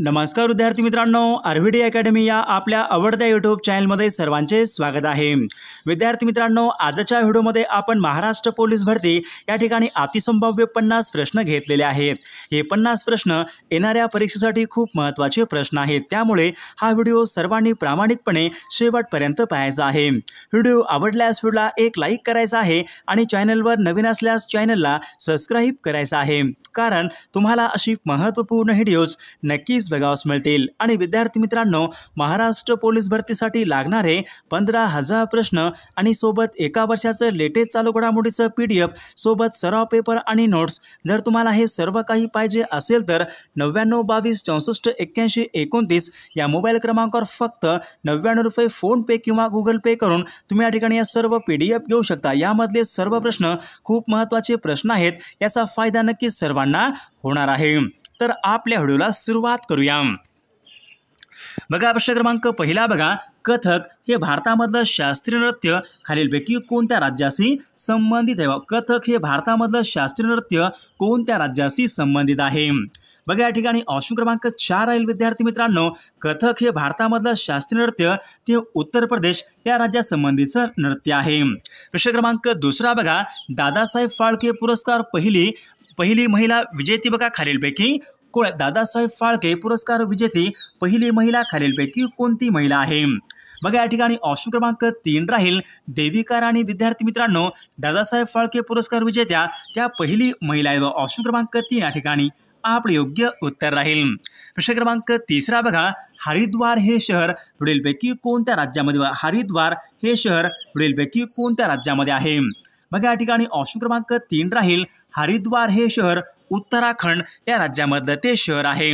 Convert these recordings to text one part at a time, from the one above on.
नमस्कार विद्यार्थी मित्रांनो, आरव्हीडी अकॅडमी या आपल्या आवडत्या यूट्यूब चॅनलमध्ये सर्वांचे स्वागत आहे। विद्यार्थी मित्रांनो, आजच्या व्हिडिओमध्ये आपण महाराष्ट्र पोलीस भरती या ठिकाणी अतिसंभाव्य 50 प्रश्न घेतलेले आहेत। हे 50 प्रश्न येणाऱ्या परीक्षेसाठी खूप महत्त्वाचे प्रश्न आहेत, त्यामुळे हा व्हिडिओ सर्वांनी प्रामाणिकपणे शेवटपर्यंत पाहायचा आहे। व्हिडिओ आवडल्यास व्हिडिओला एक लाईक करायचा आहे आणि चॅनलवर नवीन असल्यास चॅनलला सबस्क्राइब करायचं आहे, कारण तुम्हाला अशी महत्त्वपूर्ण व्हिडिओज नक्कीच बघावयास मिळतील। आणि विद्यार्थी मित्रांनो, महाराष्ट्र पोलीस भरतीसाठी लागणारे 15,000 प्रश्न आणि सोबत एका वर्षाचं लेटेस्ट चालू घडामोडीचं PDF सोबत सराव पेपर आणि नोट्स, जर तुम्हाला हे सर्व काही पाहिजे असेल तर 99 22 64 81 29 या मोबाईल क्रमांकावर फक्त 99 रुपये फोन पे किंवा गूगल पे करून तुम्ही या ठिकाणी या सर्व PDF घेऊ शकता। यामधले सर्व प्रश्न खूप महत्त्वाचे प्रश्न आहेत, याचा फायदा नक्कीच सर्वांना होणार आहे। तर आपल्या व्हिडिओला सुरुवात करूया। बघा, प्रश्न क्रमांक पहिला बघा, कथक हे भारतामधलं शास्त्रीय नृत्य खालीलपैकी कोणत्या राज्याशी संबंधित आहे? कथक हे भारतामधलं शास्त्रीय नृत्य कोणत्या राज्याशी संबंधित आहे? बघा, या ठिकाणी ऑप्शन क्रमांक 4 राहील विद्यार्थी मित्रांनो। कथक हे भारतामधलं शास्त्रीय नृत्य ते उत्तर प्रदेश या राज्यासंबंधीचं नृत्य आहे। प्रश्न क्रमांक दुसरा बघा, दादासाहेब फाळके पुरस्कार पहिली महिला विजेती बघा खालीलपैकी कोण? दादासाहेब फाळके पुरस्कार विजेती पहिली महिला खालीलपैकी कोणती महिला आहे? बघा, या ठिकाणी ऑप्शन क्रमांक 3 राहील देविका राणी। विद्यार्थी मित्रांनो, दादासाहेब फाळके पुरस्कार विजेत्या त्या पहिली महिला आहे। ऑप्शन क्रमांक 3 या ठिकाणी आपले योग्य उत्तर राहील। प्रश्न क्रमांक तिसरा बघा, हरिद्वार हे शहर पुढीलपैकी कोणत्या राज्यामध्ये? हरिद्वार हे शहर पुढीलपैकी कोणत्या राज्यामध्ये आहे? बघा, या ठिकाणी ऑप्शन क्रमांक 3 राहील हरिद्वार हे शहर उत्तराखंड या राज्यामधलं ते शहर आहे।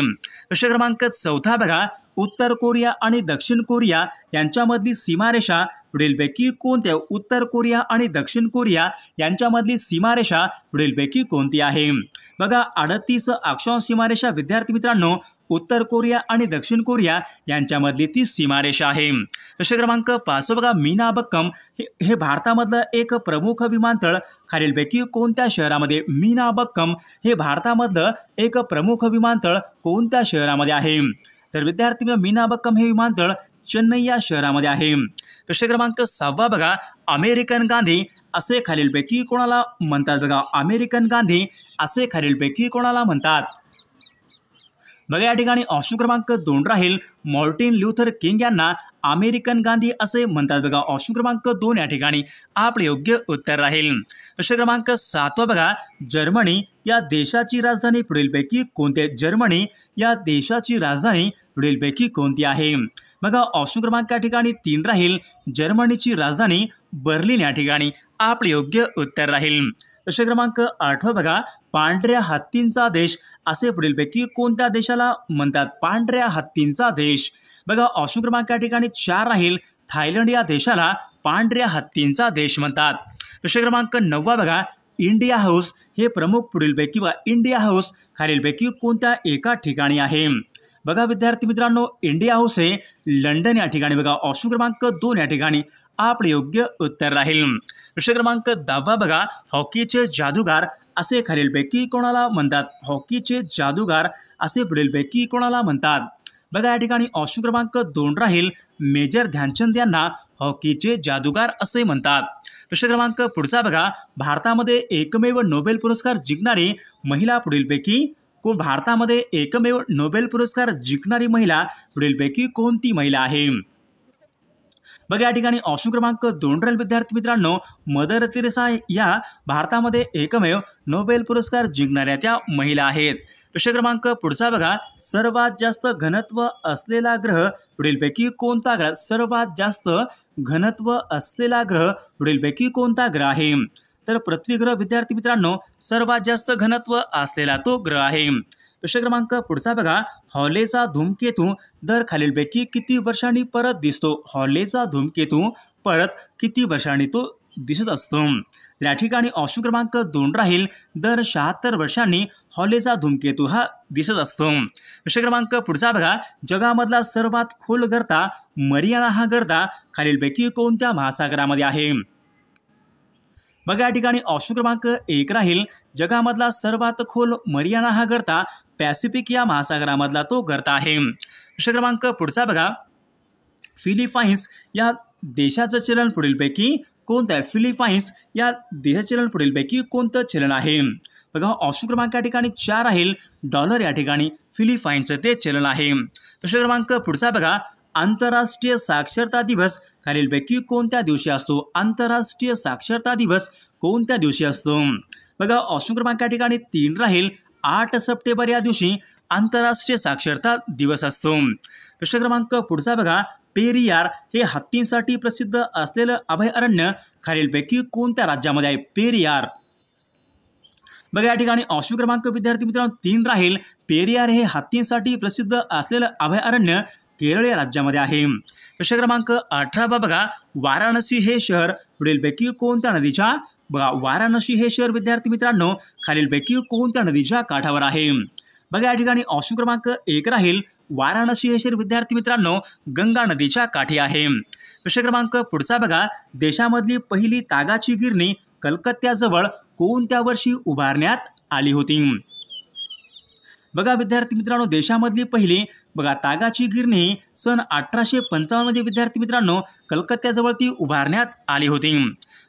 प्रश्न क्रमांक 4 बघा, उत्तर कोरिया आणि दक्षिण कोरिया यांच्यामधली सीमारेषा पुढीलपैकी कोणती आहे? उत्तर कोरिया आणि दक्षिण कोरिया यांच्यामधली सीमारेषा पुढीलपैकी कोणती आहे? बघा, 38 अक्षांश सीमारेषा विद्यार्थी मित्रांनो उत्तर कोरिया आणि दक्षिण कोरिया यांच्यामधली ती सीमारेषा आहे। प्रश्न क्रमांक 5 बघा, मीनाबक्कम हे भारतामधलं एक प्रमुख विमानतळ खालीलपैकी कोणत्या शहरामध्ये? मीनाबक्कम हे भारतामधलं एक प्रमुख विमानतळ कोणत्या शहरामध्ये आहे? तर विद्यार्थी, मीनाबक्कम हे विमानतळ चेन्नई या शहरामध्ये आहे। प्रश्न क्रमांक 6 बघा, अमेरिकन गांधी असे खालीलपैकी कोणाला म्हणतात? बघा, अमेरिकन गांधी असे खालीलपैकी कोणाला म्हणतात? बघा, या ठिकाणी ऑप्शन क्रमांक 2 राहील मार्टिन ल्यूथर किंग यांना अमेरिकन गांधी असे म्हणतात। बघा, ऑप्शन क्रमांक 2 या ठिकाणी आपले योग्य उत्तर राहील। प्रश्न क्रमांक 7 बघा, जर्मनी या देशाची राजधानी पुढीलपैकी कोणती आहे? जर्मनी या देशाची राजधानी पुढीलपैकी कोणती आहे? बघा, ऑप्शन क्रमांक या ठिकाणी 3 राहील जर्मनीची राजधानी बर्लिन या ठिकाणी आपले योग्य उत्तर राहील। प्रश्न क्रमांक 8 बघा, पांढऱ्या हत्तींचा देश असे पुढीलपैकी कोणत्या देशाला म्हणतात? पांढऱ्या हत्तींचा देश। बघा, ऑप्शन क्रमांक या ठिकाणी 4 राहील थायलंड या देशाला पांढऱ्या हत्तींचा देश म्हणतात। प्रश्न क्रमांक 9 बघा, इंडिया हाऊस हे प्रमुख पुढीलपैकी इंडिया हाऊस खालीलपैकी कोणत्या एका ठिकाणी आहे? बघा विद्यार्थी मित्रांनो, इंडिया हाऊस हे लंडन या ठिकाणी बघा, ऑप्शन क्रमांक 2 या ठिकाणी आपले योग्य उत्तर राहील। प्रश्न क्रमांक 10 बघा, हॉकीचे जादूगार असे खालीलपैकी कोणाला म्हणतात? हॉकीचे जादूगार असे पुढीलपैकी कोणाला म्हणतात? बघा, या ठिकाणी ऑप्शन क्रमांक 2 राहील मेजर ध्यानचंद यांना हॉकीचे जादूगार असे म्हणतात। प्रश्न क्रमांक पुढचा बघा, भारतामध्ये एकमेव नोबेल पुरस्कार जिंकणारी महिला पुढीलपैकी भारतामध्ये एकमेव नोबेल पुरस्कार जिंकणारी महिला पुढीलपैकी कोणती महिला आहे? बघा, या ठिकाणी ऑप्शन क्रमांक 2 राहील विद्यार्थी मित्रांनो मदर तेरेसा या भारतामध्ये एकमेव नोबेल पुरस्कार जिंकणाऱ्या त्या महिला आहेत। प्रश्न क्रमांक पुढचा बघा, सर्वात जास्त घनत्व असलेला ग्रह पुढीलपैकी कोणता ग्रह? सर्वात जास्त घनत्व असलेला ग्रह पुढीलपैकी कोणता ग्रह आहे? तर पृथ्वी ग्रह विद्यार्थी मित्रांनो सर्वात जास्त घनत्व असलेला तो ग्रह आहे। प्रश्न क्रमांक पुढचा बघा, हॉलेचा धूमकेतू दर खालीलपैकी किती वर्षांनी परत दिसतो? हॉलेचा धूमकेतू परत किती वर्षांनी तो दिसत असतो? या ठिकाणी ऑप्शन क्रमांक 2 राहील दर 76 वर्षांनी हॉलेचा धूमकेतू हा दिसत असतो। प्रश्न क्रमांक पुढचा बघा, जगामधला सर्वात खोल गर्ता मरियाना हा गर्ता खालीलपैकी कोणत्या महासागरामध्ये आहे? बघा या ठिकाणी ऑप्शन क्रमांक 1 राहील जगामधला सर्वात खोल मरियाना हा गर्ता पॅसिफिक या महासागरामधला तो गर्ता आहे। प्रश्न क्रमांक पुढचा बघा, फिलिपाईन्स या देशाचं चलन पुढीलपैकी कोणतं आहे? फिलिपाईन्स या देशाचं चलन पुढीलपैकी कोणतं चलन आहे? बघा ऑप्शन क्रमांक या ठिकाणी 4 राहील डॉलर या ठिकाणी फिलिपाईन्सचं ते चलन आहे। प्रश्न क्रमांक पुढचा बघा, आंतरराष्ट्रीय साक्षरता दिवस खालीलपैकी कोणत्या दिवशी असतो? आंतरराष्ट्रीय साक्षरता दिवस कोणत्या दिवशी असतो? बघा ऑप्शन क्रमांक या ठिकाणी 3 राहील 8 सप्टेंबर या दिवशी आंतरराष्ट्रीय साक्षरता दिवस असतो। प्रश्न क्रमांक पुढचा बघा, पेरियार हे हत्तींसाठी प्रसिद्ध असलेलं अभयारण्य खालीलपैकी कोणत्या राज्यामध्ये आहे? पेरियार। बघा या ठिकाणी ऑप्शन क्रमांक विद्यार्थी मित्रांनो 3 राहील पेरियार हे हत्तींसाठी प्रसिद्ध असलेलं अभयारण्य केरळ या राज्यामध्ये आहे। प्रश्न क्रमांक 18 बघा, वाराणसी हे शहर पुढीलपैकी कोणत्या नदीच्या बघा वाराणसी हे शहर विद्यार्थी मित्रांनो खालीलपैकी कोणत्या नदीच्या काठावर आहे? बघा या ठिकाणी ऑप्शन क्रमांक 1 राहील वाराणसी हे शहर विद्यार्थी मित्रांनो गंगा नदीच्या काठी आहे। प्रश्न क्रमांक पुढचा बघा, देशामधली पहिली तागाची गिरणी कलकत्त्याजवळ कोणत्या वर्षी उभारण्यात आली होती? बघा विद्यार्थी मित्रांनो देशामधली पहिली बघा तागाची गिरणी सन 1855 मध्ये विद्यार्थी मित्रांनो कलकत्त्याजवळ ती उभारण्यात आली होती।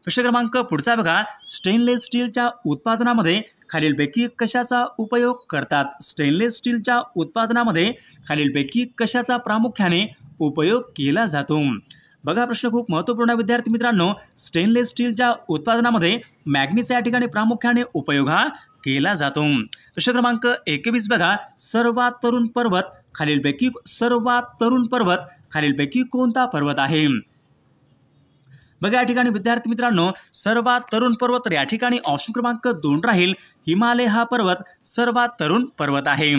प्रश्न क्रमांक पुढचा बघा, स्टेनलेस स्टीलच्या उत्पादनामध्ये खालीलपैकी कशाचा उपयोग करतात? स्टेनलेस स्टीलच्या उत्पादनामध्ये खालीलपैकी कशाचा प्रामुख्याने उपयोग केला जातो? बघा प्रश्न खूप महत्त्वपूर्ण विद्यार्थी मित्रांनो, स्टेनलेस स्टीलच्या उत्पादनामध्ये मॅग्नीचा या ठिकाणी प्रामुख्याने उपयोग हा केला जातो। प्रश्न क्रमांक 21 बघा, सर्वात तरुण पर्वत खालीलपैकी कोणता पर्वत आहे? बघा या ठिकाणी विद्यार्थी मित्रांनो सर्वात तरुण पर्वत या ठिकाणी ऑप्शन क्रमांक 2 राहील हिमालय हा पर्वत सर्वात तरुण पर्वत आहे।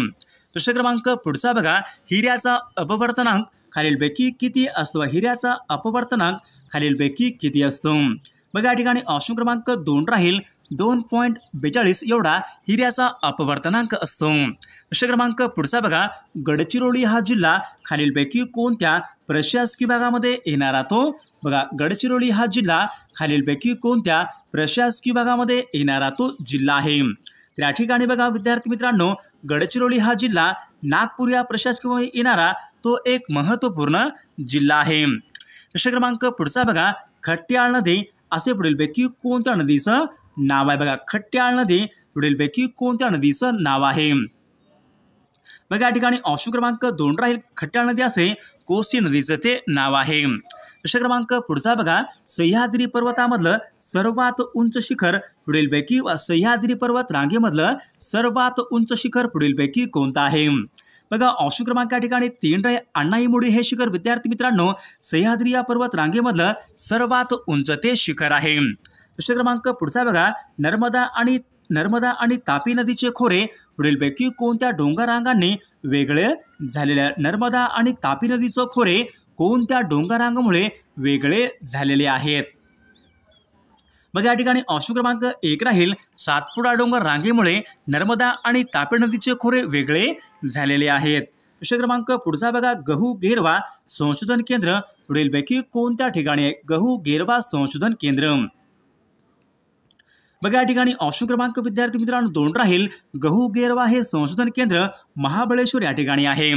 प्रश्न क्रमांक पुढचा बघा, हिऱ्याचा अपवर्तनांक खालीलपैकी किती असतो? हिऱ्याचा अपवर्तनांक खालीलपैकी किती असतो? बघा या ठिकाणी ऑप्शन क्रमांक 2 राहील 2.42 एवढा हिऱ्याचा अपवर्तनांक असतो। प्रश्न क्रमांक पुढचा बघा, गडचिरोली हा जिल्हा खालीलपैकी कोणत्या प्रशासकीय भागामध्ये येणारा तो? बघा गडचिरोली हा जिल्हा खालीलपैकी कोणत्या प्रशासकीय भागामध्ये येणारा तो जिल्हा आहे? तर या ठिकाणी बघा विद्यार्थी मित्रांनो गडचिरोली हा जिल्हा नागपूर या प्रशासकीय येणारा तो एक महत्त्वपूर्ण जिल्हा आहे। प्रश्न क्रमांक पुढचा बघा, खट्याळ नदी असे पुढीलपैकी कोणत्या नदीचं नाव आहे? बघा खट्याळ नदी पुढीलपैकी कोणत्या नदीचं नाव आहे? बघा या ठिकाणी ऑप्शन क्रमांक 2 राहील खट्याळ नदी असे कोसी नदीचं ते नाव आहे। प्रश्न क्रमांक पुढचा बघा, सह्याद्री पर्वतामधलं सर्वात उंच शिखर पुढीलपैकी सह्याद्री पर्वत रांगेमधलं सर्वात उंच शिखर पुढीलपैकी कोणतं आहे? बघा ऑप्शन क्रमांक या ठिकाणी 3 राहील अण्णाईमुडी हे शिखर विद्यार्थी मित्रांनो सह्याद्री या पर्वत रांगेमधलं सर्वात उंच ते शिखर आहे। प्रश्न क्रमांक पुढचा बघा, नर्मदा आणि तापी नदीचे खोरे पुढीलपैकी कोणत्या डोंगररांगांनी वेगळे झालेले? नर्मदा आणि तापी नदीचे खोरे कोणत्या डोंगररांगामुळे वेगळे झालेले आहेत? बघा या ठिकाणी ऑप्शन क्रमांक 1 राहील सातपुडा डोंगर रांगेमुळे नर्मदा आणि तापी नदीचे खोरे वेगळे झालेले आहेत। प्रश्न क्रमांक पुढचा बघा, गहू गेरवा संशोधन केंद्र पुढीलपैकी कोणत्या ठिकाणी आहे? गहू गेरवा संशोधन केंद्र। बघा या ठिकाणी ऑप्शन क्रमांक विद्यार्थी मित्रांनो 2 राहील गहू गेरवा हे संशोधन केंद्र महाबळेश्वर या ठिकाणी आहे।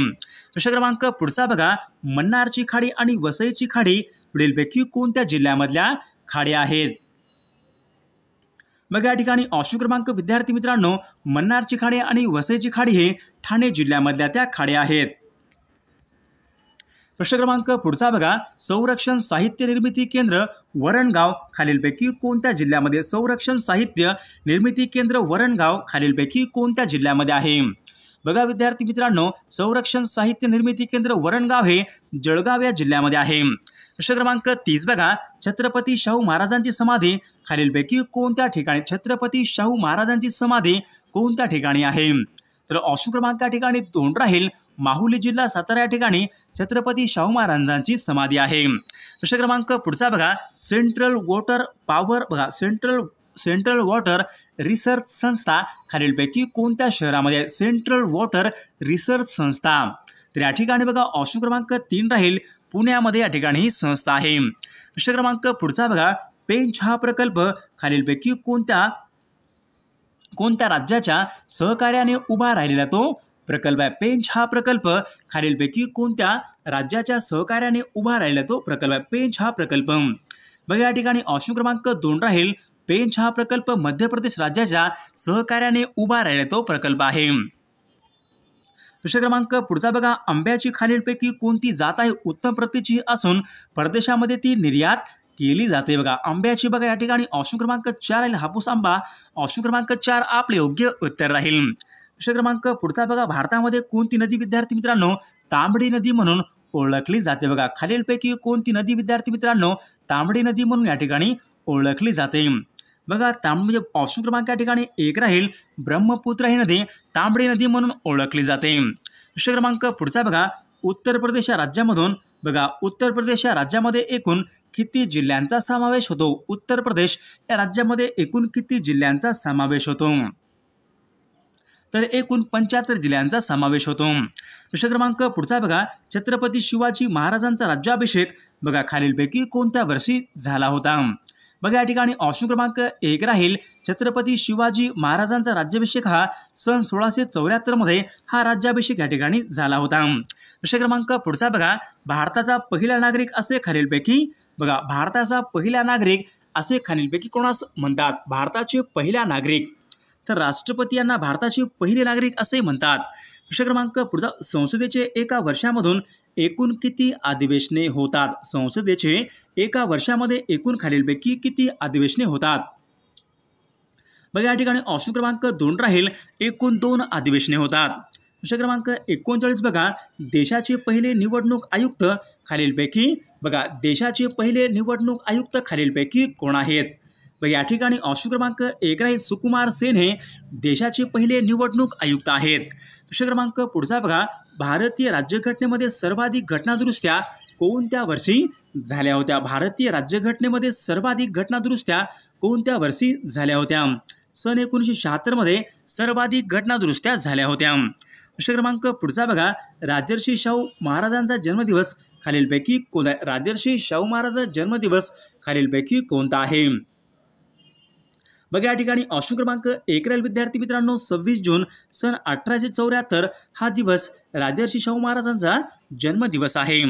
प्रश्न क्रमांक पुढचा बघा, मन्नारची खाडी आणि वसईची खाडी पुढीलपैकी कोणत्या जिल्ह्यामधल्या खाड्या आहेत? बघा या ठिकाणी ऑप्शन क्रमांक विद्यार्थी मित्रांनो मन्नारची खाडी आणि वसईची खाडी हे ठाणे जिल्ह्यामधल्या त्या खाड्या आहेत। प्रश्न क्रमांक पुढचा बघा, संरक्षण साहित्य निर्मिती केंद्र वरणगाव खालीलपैकी कोणत्या जिल्ह्यामध्ये? संरक्षण साहित्य निर्मिती केंद्र वरणगाव खालीलपैकी कोणत्या जिल्ह्यामध्ये आहे? बघा विद्यार्थी मित्रांनो संरक्षण साहित्य निर्मिती केंद्र वरणगाव हे जळगाव या जिल्ह्यामध्ये आहे। प्रश्न क्रमांक 30 बघा, छत्रपती शाहू महाराजांची समाधी खालीलपैकी कोणत्या ठिकाणी? छत्रपती शाहू महाराजांची समाधी कोणत्या ठिकाणी आहे? तर ऑप्शन क्रमांक या ठिकाणी 2 राहील माहुली जिल्हा सातारा या ठिकाणी छत्रपती शाहू महाराजांची समाधी आहे। प्रश्न क्रमांक पुढचा बघा, सेंट्रल वॉटर रिसर्च संस्था खालीलपैकी कोणत्या शहरामध्ये आहे? सेंट्रल वॉटर रिसर्च संस्था तर या ठिकाणी बघा ऑप्शन क्रमांक 3 राहील पुण्यामध्ये या ठिकाणी ही संस्था आहे। प्रश्न क्रमांक पुढचा बघा, पेंच हा प्रकल्प खालीलपैकी कोणत्या राज्याच्या सहकार्याने उभा राहिलेला तो प्रकल्प आहे? पेंच हा प्रकल्प खालीलपैकी कोणत्या राज्याच्या सहकार्याने उभा राहिलेला तो प्रकल्प आहे? पेंच हा प्रकल्प. बघा या ठिकाणी ऑप्शन क्रमांक 2 राहील. पेंच हा प्रकल्प मध्य प्रदेश राज्याच्या सहकार्याने उभा राहिलेला तो प्रकल्प आहे. प्रश्न क्रमांक पुढचा बघा, आंब्याची खालीलपैकी कोणती जात आहे उत्तम प्रतीची असून परदेशामध्ये ती निर्यात केली जाते? बघा आंब्याची बघा या ठिकाणी ऑप्शन क्रमांक 4 राहील हापूस आंबा. ऑप्शन क्रमांक 4 आपले योग्य उत्तर राहील. प्रश्न क्रमांक पुढचा बघा, भारतामध्ये कोणती नदी विद्यार्थी मित्रांनो तांबडी नदी म्हणून ओळखली जाते? बघा खालीलपैकी कोणती नदी विद्यार्थी मित्रांनो तांबडी नदी म्हणून या ठिकाणी ओळखली जाते? बघा म्हणजे ऑप्शन क्रमांक या ठिकाणी 1 राहील. ब्रह्मपुत्र ही नदी तांबडी नदी म्हणून ओळखली जाते. प्रश्न क्रमांक पुढचा बघा, उत्तर प्रदेश या राज्यामधून बघा उत्तर प्रदेश या राज्यामध्ये एकूण किती जिल्ह्यांचा समावेश होतो? उत्तर प्रदेश या राज्यामध्ये एकूण किती जिल्ह्यांचा समावेश होतो? तर एकूण 75 जिल्ह्यांचा समावेश होतो. प्रश्न क्रमांक पुढचा बघा, छत्रपती शिवाजी महाराजांचा राज्याभिषेक बघा खालीलपैकी कोणत्या वर्षी झाला होता? बघा या ठिकाणी ऑप्शन क्रमांक 1 राहील. छत्रपती शिवाजी महाराजांचा राज्याभिषेक हा सन 1674 मध्ये हा राज्याभिषेक या ठिकाणी झाला होता. प्रश्न क्रमांक पुढचा बघा, भारताचा पहिला नागरिक असे खालीलपैकी बघा भारताचा पहिला नागरिक असे खालीलपैकी कोणास म्हणतात? भारताचे पहिला नागरिक तर राष्ट्रपती यांना भारताचे पहिले नागरिक असे म्हणतात. प्रश्न क्रमांक पुढचा, संसदेचे एका वर्षामधून एकूण किती अधिवेशने होतात? संसदेचे एका वर्षामध्ये एकूण खालीलपैकी किती अधिवेशने होतात? बघा या ठिकाणी ऑप्शन क्रमांक 2 राहील. एकूण 2 अधिवेशने होतात. प्रश्न क्रमांक 39 बघा, देशाचे पहिले निवडणूक आयुक्त खालीलपैकी बघा देशाचे पहिले निवडणूक आयुक्त खालीलपैकी कोण आहेत? बघा या ठिकाणी ऑप्शन क्रमांक 1 राहील. सुकुमार सेन हे देशाचे पहिले निवडणूक आयुक्त आहेत. प्रश्न क्रमांक पुढचा बघा, भारतीय राज्यघटनेमध्ये सर्वाधिक घटनादुरुस्त्या कोणत्या वर्षी झाल्या होत्या? भारतीय राज्यघटनेमध्ये सर्वाधिक घटनादुरुस्त्या कोणत्या वर्षी झाल्या होत्या? सन 1976 मध्ये सर्वाधिक घटनादुरुस्त्या झाल्या होत्या. प्रश्न क्रमांक पुढचा बघा, राजर्षी शाहू महाराजांचा जन्मदिवस खालीलपैकी कोणता आहे? राजर्षी शाहू महाराजांचा जन्मदिवस खालीलपैकी कोणता आहे? बघा या ठिकाणी ऑप्शन क्रमांक 1 राहील विद्यार्थी मित्रांनो. 26 जून सन 1874 हा दिवस राजर्षी शाहू महाराजांचा जन्मदिवस आहे.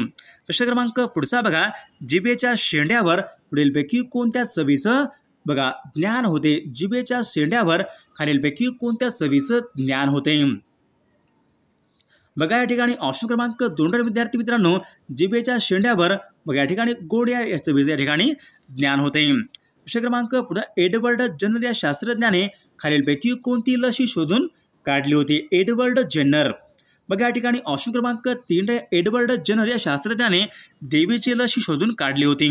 प्रश्न क्रमांक पुढचा बघा, जिभेच्या शेंड्यावर पुढीलपैकी कोणत्या चवीचं बघा ज्ञान होते? जिभेच्या शेंड्यावर खालीलपैकी कोणत्या चवीचं ज्ञान होते? बघा या ठिकाणी ऑप्शन क्रमांक 2 विद्यार्थी मित्रांनो, जिभेच्या शेंड्यावर बघा या ठिकाणी गोड या चवीचं या ठिकाणी ज्ञान होते. प्रश्न क्रमांक पुढे, एडवर्ड जेनर या शास्त्रज्ञाने खालीलपैकी कोणती लशी शोधून काढली होती? Edward Jenner. बघा या ठिकाणी ऑप्शन क्रमांक 3 एडवर्ड जेनर या शास्त्रज्ञाने देवीची लशी शोधून काढली होती.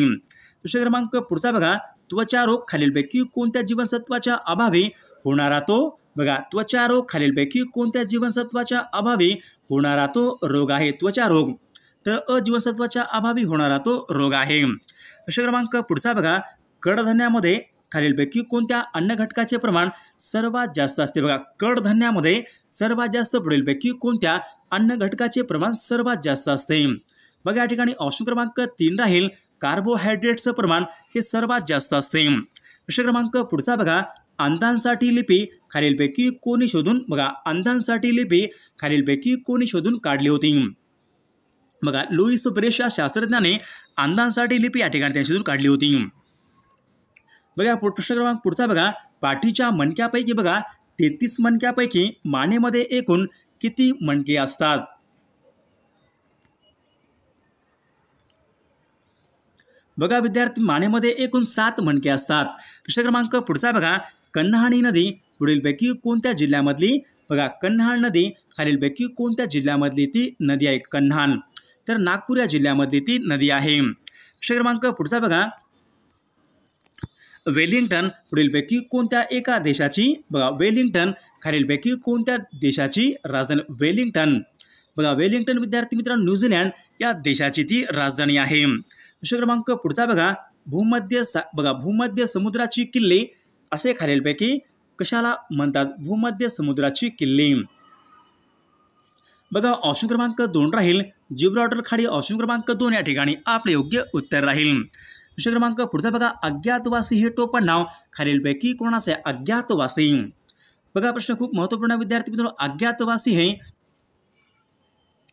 प्रश्न क्रमांक पुढचा बघा, त्वचा रोग खालीलपैकी कोणत्या जीवनसत्वाच्या अभावी होणारा तो बघा त्वचा रोग खालीलपैकी कोणत्या जीवनसत्वाच्या अभावी होणारा तो रोग आहे? त्वचा रोग तर अजीवनसत्वाच्या अभावी होणारा तो रोग आहे. प्रश्न क्रमांक पुढचा बघा, कडधान्यामध्ये खालीलपैकी कोणत्या अन्न घटकाचे प्रमाण सर्वात जास्त असते? बघा कडधान्यामध्ये सर्वात जास्त पुढीलपैकी कोणत्या अन्न घटकाचे प्रमाण सर्वात जास्त असते? बघा या ठिकाणी ऑप्शन क्रमांक 3 राहील. कार्बोहायड्रेटचं प्रमाण हे सर्वात जास्त असते. प्रश्न क्रमांक पुढचा बघा, अंधांसाठी लिपी खालीलपैकी कोणी शोधून बघा अंधांसाठी लिपी खालीलपैकी कोणी शोधून काढली होती? बघा लुईस ब्रेश या शास्त्रज्ञाने अंधांसाठी लिपी या ठिकाणी त्यांनी शोधून काढली होती. बघा प्रश्न क्रमांक पुढचा बघा, पाठीच्या मणक्यापैकी बघा 33 मणक्यापैकी मानेमध्ये एकूण किती मणके असतात? बघा विद्यार्थी मानेमध्ये एकूण 7 मणके असतात. प्रश्न क्रमांक पुढचा बघा, कन्हाणी नदी पुढीलपैकी कोणत्या जिल्ह्यामधली बघा कन्हान नदी खालीलपैकी कोणत्या जिल्ह्यामधली ती नदी आहे? कन्हान तर नागपूर या जिल्ह्यामधली ती नदी आहे. प्रश्न क्रमांक पुढचा बघा, वेलिंग्टन पुढीलपैकी कोणत्या एका देशाची बघा वेलिंग्टन खालीलपैकी कोणत्या देशाची राजधानी? वेलिंग्टन बघा वेलिंग्टन विद्यार्थी मित्रांनो न्यूझीलंड या देशाची ती राजधानी आहे. प्रश्न क्रमांक पुढचा बघा, भूमध्य समुद्राची किल्ले असे खालीलपैकी कशाला म्हणतात? भूमध्य समुद्राची किल्ले. बघा ऑप्शन क्रमांक 2 राहील. जिब्राल्टर खाडी. ऑप्शन क्रमांक 2 या ठिकाणी आपले योग्य उत्तर राहील. प्रश्न क्रमांक पुढचा बघा, अज्ञातवासी हे टोपण नाव खालीलपैकी कोणाचे आहे? अज्ञातवासी. बघा प्रश्न खूप महत्त्वपूर्ण विद्यार्थी मित्रांनो, अज्ञातवासी हे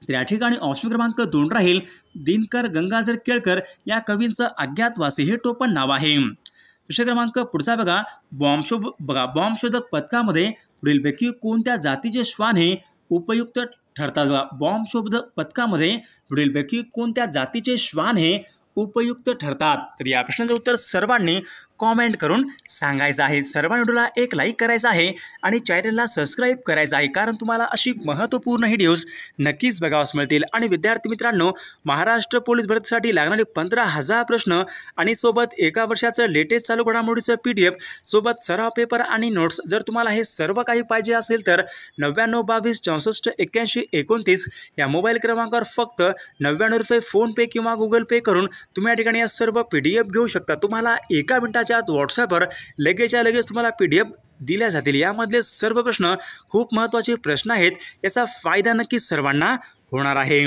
तर या ठिकाणी ऑप्शन क्रमांक 2 राहील. दिनकर गंगाधर केळकर या कवींचं अज्ञातवासी हे टोपण नाव आहे. प्रश्न क्रमांक पुढचा बघा, बॉम्बशोधक पथकामध्ये पुढीलपैकी कोणत्या जातीचे श्वान हे उपयुक्त ठरतात? बघा, बॉम्बशोधक पथकामध्ये पुढीलपैकी कोणत्या जातीचे श्वान हे उपयुक्त ठरतात? तर या प्रश्नाचं उत्तर सर्वांनी कॉमेंट करून सांगायचं आहे. सर्वांनी व्हिडिओला एक लाईक करायचा आहे आणि चॅनलला सबस्क्राईब करायचं आहे, कारण तुम्हाला अशी महत्त्वपूर्ण व्हिडिओज नक्कीच बघावास मिळतील. आणि विद्यार्थी मित्रांनो, महाराष्ट्र पोलीस भरतीसाठी लागणारे 15,000 प्रश्न आणि सोबत एका वर्षाचं लेटेस्ट चालू घडामोडीचं PDF सोबत सराव पेपर आणि नोट्स, जर तुम्हाला हे सर्व काही पाहिजे असेल तर 99 22 64 81 29 या मोबाईल क्रमांकावर फक्त 99 रुपये फोनपे किंवा गुगल पे करून तुम्ही या ठिकाणी या सर्व PDF घेऊ शकता. तुम्हाला एका मिनिटाच्या आत व्हॉट्सॲपवर लगेचच्या लगेच तुम्हाला PDF दिल्या जातील. यामधले सर्व प्रश्न खूप महत्त्वाचे प्रश्न आहेत. याचा फायदा नक्कीच सर्वांना होणार आहे.